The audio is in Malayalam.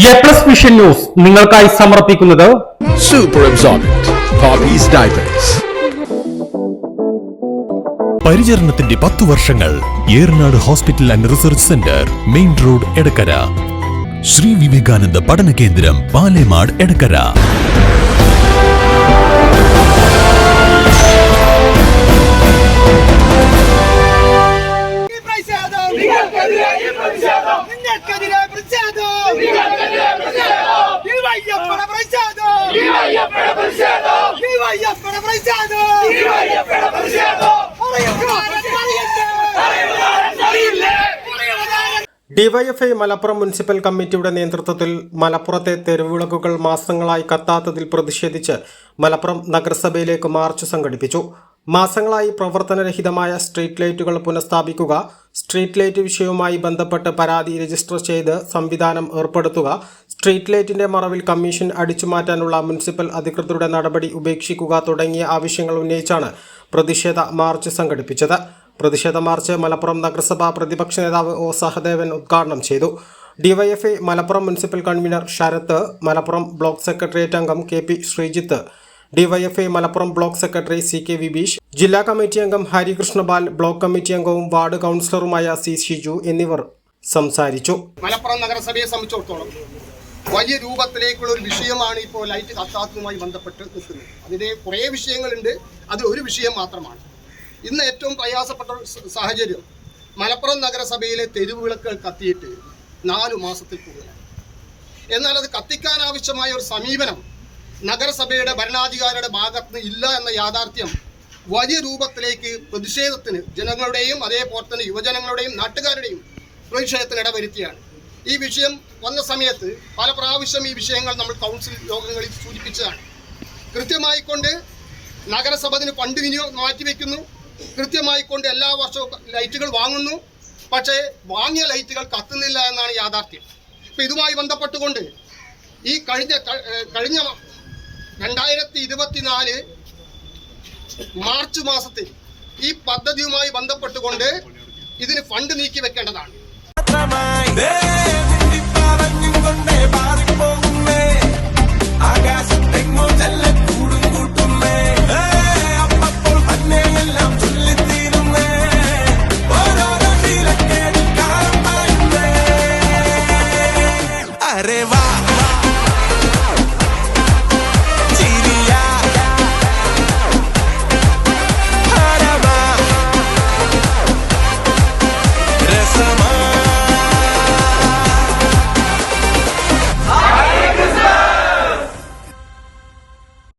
എ+ വിഷൻ ന്യൂസ് നിങ്ങൾക്കായി സമർപ്പിക്കുന്നത് സൂപ്പർ അബ്സോർബന്റ് പോപ്പീസ് ഡയപ്പേഴ്സ്. പരിചരണത്തിന്റെ 10 വർഷങ്ങൾ Eranad hospital and research centre, main road, Edakkara. Shri Vivekananda പഠന കേന്ദ്രം, പാലേമാട്, എടക്കര. ഡിവൈഎഫ്ഐ മലപ്പുറം മുനിസിപ്പൽ കമ്മിറ്റിയുടെ നേതൃത്വത്തിൽ മലപ്പുറത്തെ തെരുവിളക്കുകൾ മാസങ്ങളായി കത്താത്തതിൽ പ്രതിഷേധിച്ച് മലപ്പുറം നഗരസഭയിലേക്ക് മാർച്ച് സംഘടിപ്പിച്ചു. മാസങ്ങളായി പ്രവർത്തനരഹിതമായ സ്ട്രീറ്റ് ലൈറ്റുകൾ പുനഃസ്ഥാപിക്കുക, സ്ട്രീറ്റ് ലൈറ്റ് വിഷയവുമായി ബന്ധപ്പെട്ട് പരാതി രജിസ്റ്റർ ചെയ്ത് സംവിധാനം ഏർപ്പെടുത്തുക, സ്ട്രീറ്റ് ലൈറ്റിന്റെ മറവിൽ കമ്മീഷൻ അടിച്ചുമാറ്റാനുള്ള മുനിസിപ്പൽ അധികൃതരുടെ നടപടി ഉപേക്ഷിക്കുക തുടങ്ങിയ ആവശ്യങ്ങൾ ഉന്നയിച്ചാണ് പ്രതിഷേധ മാർച്ച് സംഘടിപ്പിച്ചത്. പ്രതിഷേധ മാർച്ച് മലപ്പുറം നഗരസഭാ പ്രതിപക്ഷ നേതാവ് ഒ സഹദേവൻ ഉദ്ഘാടനം ചെയ്തു. DYFI Malappuram municipal convener Sarath, Malappuram block secretariat അംഗം KP Sreejith, DYFI Malappuram block secretary CK Vibeesh, ജില്ലാ കമ്മിറ്റി അംഗം ഹരികൃഷ്ണപാൽ, ബ്ലോക്ക് കമ്മിറ്റി അംഗവും വാർഡ് കൗൺസിലറുമായ C ഷിജു എന്നിവർ സംസാരിച്ചു. മലപ്പുറം നഗരസഭയെ സംബന്ധിച്ചിടത്തോളം വലിയ രൂപത്തിലേക്കുള്ള ഒരു വിഷയമാണ് ഇപ്പോൾ ലൈറ്റ് കത്താത്തതുമായി ബന്ധപ്പെട്ട് നിൽക്കുന്നത്. അതിൻ്റെ കുറേ വിഷയങ്ങളുണ്ട്, അതിൽ ഒരു വിഷയം മാത്രമാണ് ഇന്ന് ഏറ്റവും പ്രയാസപ്പെട്ട സാഹചര്യം. മലപ്പുറം നഗരസഭയിലെ തെരുവുവിളക്കുകൾ കത്തിയിട്ട് 4 മാസത്തിൽ കൂടുതലാണ്. എന്നാൽ അത് കത്തിക്കാനാവശ്യമായ ഒരു സമീപനം നഗരസഭയുടെ ഭരണാധികാരിയുടെ ഭാഗത്ത് ഇല്ല എന്ന യാഥാർത്ഥ്യം വലിയ രൂപത്തിലേക്ക് പ്രതിഷേധത്തിന്, ജനങ്ങളുടെയും അതേപോലെ തന്നെ യുവജനങ്ങളുടെയും നാട്ടുകാരുടെയും പ്രതിഷേധത്തിന് ഇടവരുത്തിയാണ്. ഈ വിഷയം വന്ന സമയത്ത് പല പ്രാവശ്യം ഈ വിഷയങ്ങൾ നമ്മൾ കൗൺസിൽ യോഗങ്ങളിൽ സൂചിപ്പിച്ചതാണ്. കൃത്യമായിക്കൊണ്ട് നഗരസഭ അതിന് ഫണ്ട് മാറ്റിവെക്കുന്നു, കൃത്യമായിക്കൊണ്ട് എല്ലാ വർഷവും ലൈറ്റുകൾ വാങ്ങുന്നു, പക്ഷേ വാങ്ങിയ ലൈറ്റുകൾ കത്തുന്നില്ല എന്നാണ് യാഥാർത്ഥ്യം. ഇപ്പം ഇതുമായി ബന്ധപ്പെട്ടുകൊണ്ട് ഈ കഴിഞ്ഞ 2024 മാർച്ച് മാസത്തിൽ ഈ പദ്ധതിയുമായി ബന്ധപ്പെട്ടുകൊണ്ട് ഇതിന് ഫണ്ട് നീക്കി വെക്കേണ്ടതാണ്. Arriba.